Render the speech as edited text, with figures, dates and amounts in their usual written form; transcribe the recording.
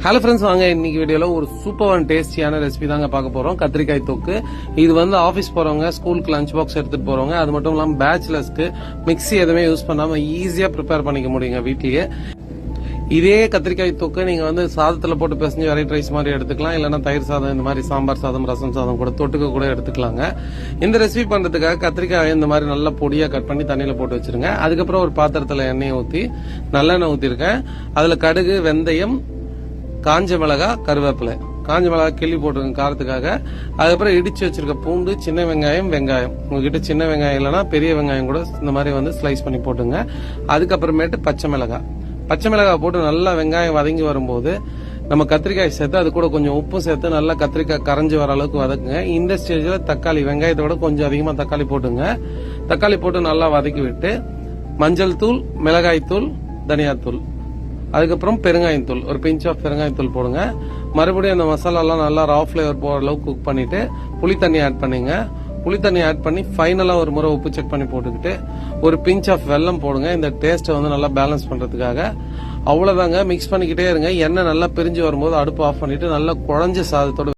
Hello friends, வாங்க இன்னைக்கு வீடியோல ஒரு சூப்பர் டேஸ்டியான ரெசிபி தாங்க பார்க்க போறோம். கத்திரிக்காய் தொக்கு. இது வந்து ஆபீஸ் போறவங்க, ஸ்கூலுக்கு லஞ்ச் பாக்ஸ் எடுத்துட்டு போறவங்க, அது மட்டும் இல்லாம பேச்சுலர்ஸ்க்கு மிக்ஸி எதுவுமே யூஸ் பண்ணாம ஈஸியா ப்ரிப்பேர் பண்ணிக்க முடியுங்க வீட்லயே. இதே கத்திரிக்காய் தொக்கு நீங்க வந்து சாதத்துல போட்டு பிசைஞ்சு வெரைட்டி ரைஸ் மாதிரி எடுத்துக்கலாம், இல்லைன்னா தயிர் சாதம், இந்த மாதிரி சாம்பார் சாதம், ரசம் சாதம் கூட தொட்டுக்க கூட எடுத்துக்கலாங்க. இந்த ரெசிபி பண்றதுக்காக கத்திரிக்காய் இந்த மாதிரி நல்லா பொடியா கட் பண்ணி தண்ணியில போட்டு வச்சிருங்க. அதுக்கப்புறம் ஒரு பாத்திரத்துல எண்ணெய் ஊத்தி நல்லெண்ணெய் ஊத்திருக்கேன். அதுல கடுகு, வெந்தயம், காஞ்ச மிளகா, கருவேப்பிலை, காஞ்ச மிளகா கிள்ளி போட்டுருங்க காரத்துக்காக. அதுக்கப்புறம் இடிச்சு வச்சிருக்க பூண்டு, சின்ன வெங்காயம், உங்ககிட்ட சின்ன வெங்காயம் இல்லைன்னா பெரிய வெங்காயம் கூட இந்த மாதிரி வந்து ஸ்லைஸ் பண்ணி போட்டுங்க. அதுக்கப்புறமேட்டு பச்சை மிளகாய் போட்டு நல்லா வெங்காயம் வதங்கி வரும்போது நம்ம கத்திரிக்காய் சேர்த்து அது கூட கொஞ்சம் உப்பு சேர்த்து நல்லா கத்திரிக்காய் கரைஞ்சி வர அளவுக்கு வதக்குங்க. இந்த ஸ்டேஜ்ல தக்காளி, வெங்காயத்தோட கொஞ்சம் அதிகமா தக்காளி போட்டுங்க. தக்காளி போட்டு நல்லா வதக்கி விட்டு மஞ்சள் தூள், மிளகாய் தூள், தனியாத்தூள், அதுக்கப்புறம் பெருங்காயத்தூள், ஒரு பிஞ்ச் ஆஃப் பெருங்காயத்தூள் போடுங்க. மறுபடியும் அந்த மசாலாலாம் நல்லா ரா ஃபிளேவர் போற அளவுக்கு குக் பண்ணிட்டு புளி தண்ணி ஆட் பண்ணுங்க. புளி தண்ணி ஆட் பண்ணி ஃபைனலா ஒரு முறை உப்பு செக் பண்ணி போட்டுக்கிட்டு ஒரு பிஞ்ச் ஆஃப் வெல்லம் போடுங்க. இந்த டேஸ்ட்டை வந்து நல்லா பேலன்ஸ் பண்றதுக்காக. அவ்வளவுதாங்க, மிக்ஸ் பண்ணிக்கிட்டே இருங்க. எண்ணெய் நல்லா பிரிஞ்சு வரும்போது அடுப்பு ஆஃப் பண்ணிட்டு நல்லா குழஞ்ச சாதத்தோட